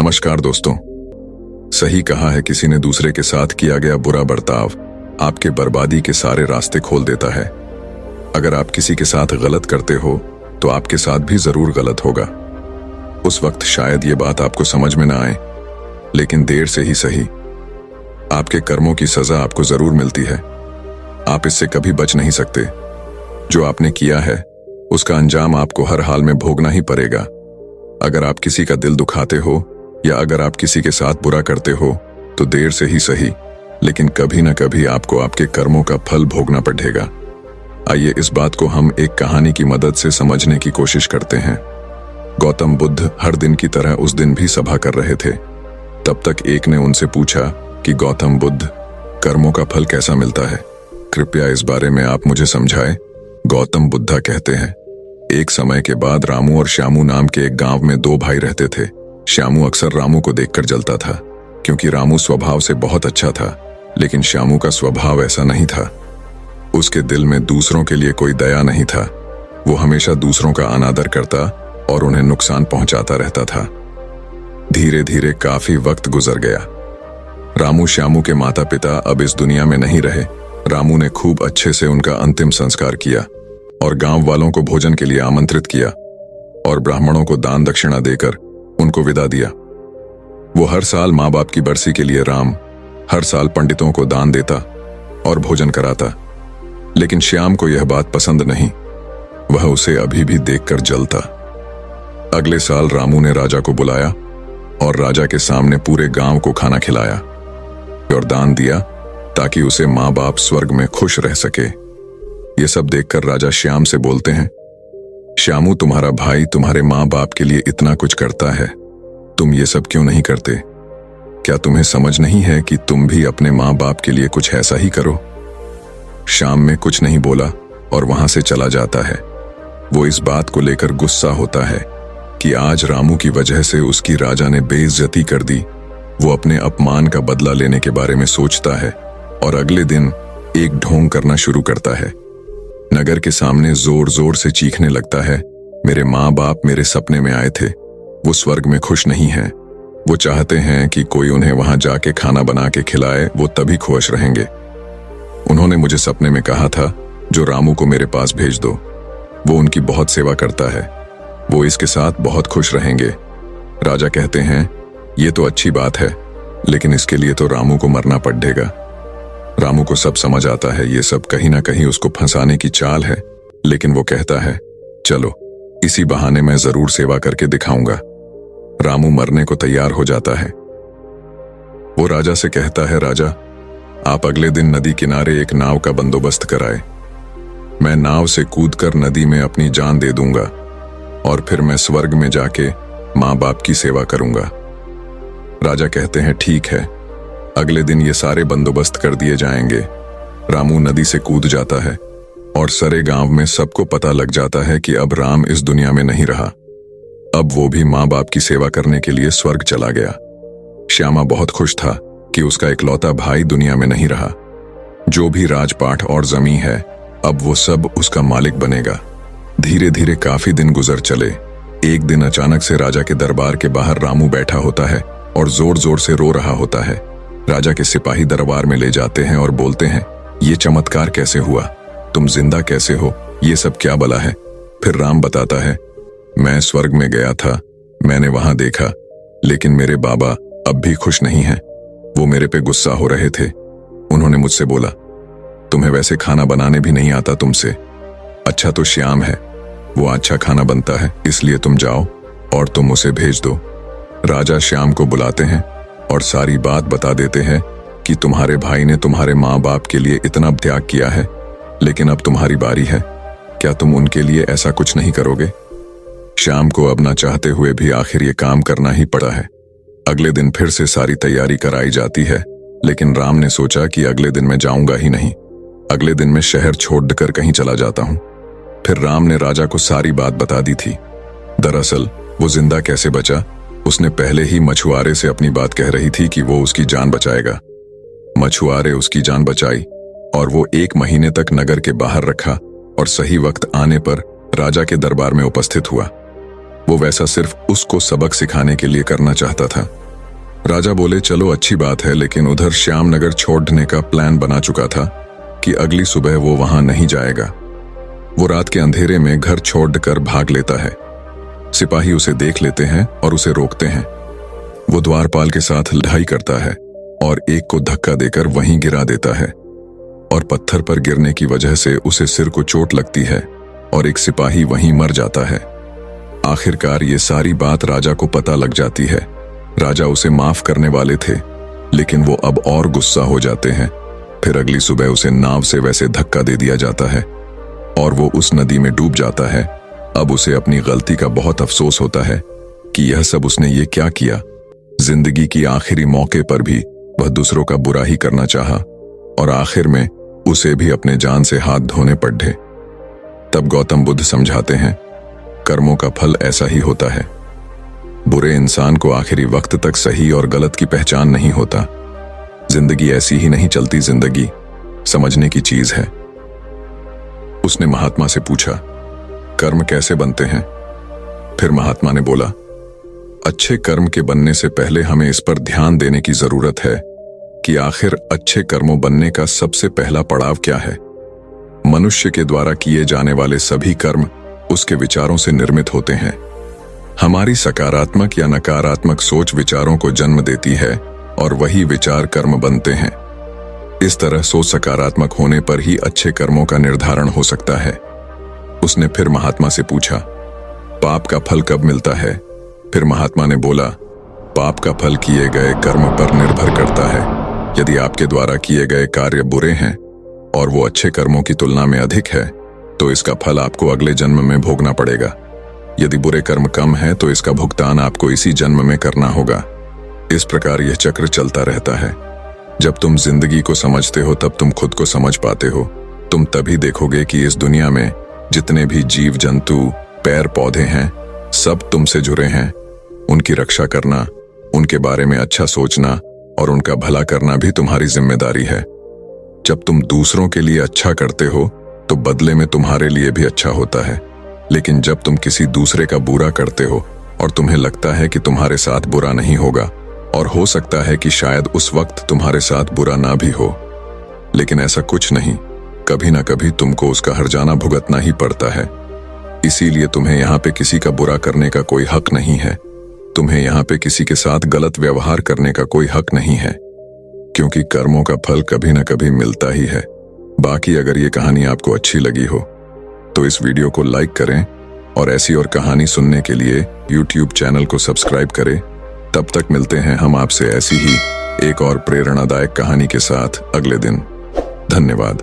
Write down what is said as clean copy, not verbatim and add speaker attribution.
Speaker 1: नमस्कार दोस्तों। सही कहा है किसी ने, दूसरे के साथ किया गया बुरा बर्ताव आपके बर्बादी के सारे रास्ते खोल देता है। अगर आप किसी के साथ गलत करते हो तो आपके साथ भी जरूर गलत होगा। उस वक्त शायद ये बात आपको समझ में ना आए, लेकिन देर से ही सही आपके कर्मों की सजा आपको जरूर मिलती है। आप इससे कभी बच नहीं सकते। जो आपने किया है उसका अंजाम आपको हर हाल में भोगना ही पड़ेगा। अगर आप किसी का दिल दुखाते हो या अगर आप किसी के साथ बुरा करते हो तो देर से ही सही, लेकिन कभी ना कभी आपको आपके कर्मों का फल भोगना पड़ेगा। आइए इस बात को हम एक कहानी की मदद से समझने की कोशिश करते हैं। गौतम बुद्ध हर दिन की तरह उस दिन भी सभा कर रहे थे। तब तक एक ने उनसे पूछा कि गौतम बुद्ध, कर्मों का फल कैसा मिलता है? कृपया इस बारे में आप मुझे समझाएं। गौतम बुद्धा कहते हैं, एक समय के बाद रामू और श्यामू नाम के एक गांव में दो भाई रहते थे। श्यामू अक्सर रामू को देखकर जलता था, क्योंकि रामू स्वभाव से बहुत अच्छा था, लेकिन श्यामू का स्वभाव ऐसा नहीं था। उसके दिल में दूसरों के लिए कोई दया नहीं था। वो हमेशा दूसरों का अनादर करता और उन्हें नुकसान पहुंचाता रहता था। धीरे धीरे काफी वक्त गुजर गया। रामू श्यामू के माता पिता अब इस दुनिया में नहीं रहे। रामू ने खूब अच्छे से उनका अंतिम संस्कार किया और गांव वालों को भोजन के लिए आमंत्रित किया और ब्राह्मणों को दान दक्षिणा देकर उनको विदा दिया। वो हर साल माँ बाप की बरसी के लिए हर साल पंडितों को दान देता और भोजन कराता, लेकिन श्याम को यह बात पसंद नहीं। वह उसे अभी भी देखकर जलता। अगले साल रामू ने राजा को बुलाया और राजा के सामने पूरे गांव को खाना खिलाया और दान दिया ताकि उसे माँ बाप स्वर्ग में खुश रह सके। ये सब देखकर राजा श्याम से बोलते हैं, श्यामू, तुम्हारा भाई तुम्हारे माँ बाप के लिए इतना कुछ करता है, तुम ये सब क्यों नहीं करते? क्या तुम्हें समझ नहीं है कि तुम भी अपने माँ बाप के लिए कुछ ऐसा ही करो? श्याम में कुछ नहीं बोला और वहां से चला जाता है। वो इस बात को लेकर गुस्सा होता है कि आज रामू की वजह से उसकी राजा ने बेइज्जती कर दी। वो अपने अपमान का बदला लेने के बारे में सोचता है और अगले दिन एक ढोंग करना शुरू करता है। नगर के सामने जोर जोर से चीखने लगता है, मेरे माँ बाप मेरे सपने में आए थे, वो स्वर्ग में खुश नहीं हैं। वो चाहते हैं कि कोई उन्हें वहां जाके खाना बना के खिलाए, वो तभी खुश रहेंगे। उन्होंने मुझे सपने में कहा था, जो रामू को मेरे पास भेज दो, वो उनकी बहुत सेवा करता है, वो इसके साथ बहुत खुश रहेंगे। राजा कहते हैं, ये तो अच्छी बात है, लेकिन इसके लिए तो रामू को मरना पड़ेगा। रामू को सब समझ आता है, ये सब कहीं ना कहीं उसको फंसाने की चाल है, लेकिन वो कहता है, चलो इसी बहाने मैं जरूर सेवा करके दिखाऊंगा। रामू मरने को तैयार हो जाता है। वो राजा से कहता है, राजा, आप अगले दिन नदी किनारे एक नाव का बंदोबस्त कराए। मैं नाव से कूदकर नदी में अपनी जान दे दूंगा और फिर मैं स्वर्ग में जाके माँ बाप की सेवा करूंगा। राजा कहते हैं, ठीक है, अगले दिन ये सारे बंदोबस्त कर दिए जाएंगे। रामू नदी से कूद जाता है और सारे गांव में सबको पता लग जाता है कि अब राम इस दुनिया में नहीं रहा। अब वो भी माँ बाप की सेवा करने के लिए स्वर्ग चला गया। श्यामा बहुत खुश था कि उसका इकलौता भाई दुनिया में नहीं रहा। जो भी राजपाट और जमीन है, अब वो सब उसका मालिक बनेगा। धीरे धीरे काफी दिन गुजर चले। एक दिन अचानक से राजा के दरबार के बाहर रामू बैठा होता है और जोर जोर से रो रहा होता है। राजा के सिपाही दरबार में ले जाते हैं और बोलते हैं, ये चमत्कार कैसे हुआ? तुम जिंदा कैसे हो? ये सब क्या बला है? फिर राम बताता है, मैं स्वर्ग में गया था, मैंने वहां देखा, लेकिन मेरे बाबा अब भी खुश नहीं हैं। वो मेरे पे गुस्सा हो रहे थे। उन्होंने मुझसे बोला, तुम्हें वैसे खाना बनाने भी नहीं आता तुमसे। अच्छा तो श्याम है, वो अच्छा खाना बनता है, इसलिए तुम जाओ और तुम उसे भेज दो। राजा श्याम को बुलाते हैं और सारी बात बता देते हैं कि तुम्हारे भाई ने तुम्हारे माँ बाप के लिए इतना त्याग किया है, लेकिन अब तुम्हारी बारी है। क्या तुम उनके लिए ऐसा कुछ नहीं करोगे? श्याम को अब ना चाहते हुए भी आखिर ये काम करना ही पड़ा है। अगले दिन फिर से सारी तैयारी कराई जाती है, लेकिन राम ने सोचा कि अगले दिन मैं जाऊंगा ही नहीं। अगले दिन मैं शहर छोड़कर कहीं चला जाता हूं। फिर राम ने राजा को सारी बात बता दी थी। दरअसल वो जिंदा कैसे बचा, उसने पहले ही मछुआरे से अपनी बात कह रही थी कि वो उसकी जान बचाएगा। मछुआरे उसकी जान बचाई और वो 1 महीने तक नगर के बाहर रखा और सही वक्त आने पर राजा के दरबार में उपस्थित हुआ। वो वैसा सिर्फ उसको सबक सिखाने के लिए करना चाहता था। राजा बोले, चलो अच्छी बात है, लेकिन उधर श्यामनगर छोड़ने का प्लान बना चुका था कि अगली सुबह वो वहां नहीं जाएगा। वो रात के अंधेरे में घर छोड़कर भाग लेता है। सिपाही उसे देख लेते हैं और उसे रोकते हैं। वो द्वारपाल के साथ लड़ाई करता है और एक को धक्का देकर वहीं गिरा देता है और पत्थर पर गिरने की वजह से उसे सिर को चोट लगती है और एक सिपाही वहीं मर जाता है। आखिरकार ये सारी बात राजा को पता लग जाती है। राजा उसे माफ करने वाले थे, लेकिन वो अब और गुस्सा हो जाते हैं। फिर अगली सुबह उसे नाव से वैसे धक्का दे दिया जाता है और वो उस नदी में डूब जाता है। अब उसे अपनी गलती का बहुत अफसोस होता है कि यह सब उसने ये क्या किया। जिंदगी की आखिरी मौके पर भी वह दूसरों का बुरा ही करना चाहा और आखिर में उसे भी अपने जान से हाथ धोने पड़े। तब गौतम बुद्ध समझाते हैं, कर्मों का फल ऐसा ही होता है। बुरे इंसान को आखिरी वक्त तक सही और गलत की पहचान नहीं होता। जिंदगी ऐसी ही नहीं चलती, जिंदगी समझने की चीज है। उसने महात्मा से पूछा, कर्म कैसे बनते हैं? फिर महात्मा ने बोला, अच्छे कर्म के बनने से पहले हमें इस पर ध्यान देने की जरूरत है कि आखिर अच्छे कर्मों बनने का सबसे पहला पड़ाव क्या है। मनुष्य के द्वारा किए जाने वाले सभी कर्म उसके विचारों से निर्मित होते हैं। हमारी सकारात्मक या नकारात्मक सोच विचारों को जन्म देती है और वही विचार कर्म बनते हैं। इस तरह सोच सकारात्मक होने पर ही अच्छे कर्मों का निर्धारण हो सकता है। उसने फिर महात्मा से पूछा, पाप का फल कब मिलता है? फिर महात्मा ने बोला, पाप का फल किए गए कर्म पर निर्भर करता है। यदि आपके द्वारा किए गए कार्य बुरे हैं और वो अच्छे कर्मों की तुलना में अधिक है, तो इसका फल आपको अगले जन्म में भोगना पड़ेगा। यदि बुरे कर्म कम है तो इसका भुगतान आपको इसी जन्म में करना होगा। इस प्रकार यह चक्र चलता रहता है। जब तुम जिंदगी को समझते हो तब तुम खुद को समझ पाते हो। तुम तभी देखोगे कि इस दुनिया में जितने भी जीव जंतु, पेड़ पौधे हैं, सब तुमसे जुड़े हैं। उनकी रक्षा करना, उनके बारे में अच्छा सोचना और उनका भला करना भी तुम्हारी जिम्मेदारी है। जब तुम दूसरों के लिए अच्छा करते हो तो बदले में तुम्हारे लिए भी अच्छा होता है। लेकिन जब तुम किसी दूसरे का बुरा करते हो और तुम्हें लगता है कि तुम्हारे साथ बुरा नहीं होगा, और हो सकता है कि शायद उस वक्त तुम्हारे साथ बुरा ना भी हो, लेकिन ऐसा कुछ नहीं, कभी ना कभी तुमको उसका हर्जाना भुगतना ही पड़ता है। इसीलिए तुम्हें यहाँ पे किसी का बुरा करने का कोई हक नहीं है। तुम्हें यहाँ पे किसी के साथ गलत व्यवहार करने का कोई हक नहीं है, क्योंकि कर्मों का फल कभी ना कभी मिलता ही है। बाकी अगर ये कहानी आपको अच्छी लगी हो तो इस वीडियो को लाइक करें और ऐसी और कहानी सुनने के लिए YouTube चैनल को सब्सक्राइब करें। तब तक मिलते हैं हम आपसे ऐसी ही एक और प्रेरणादायक कहानी के साथ अगले दिन। धन्यवाद।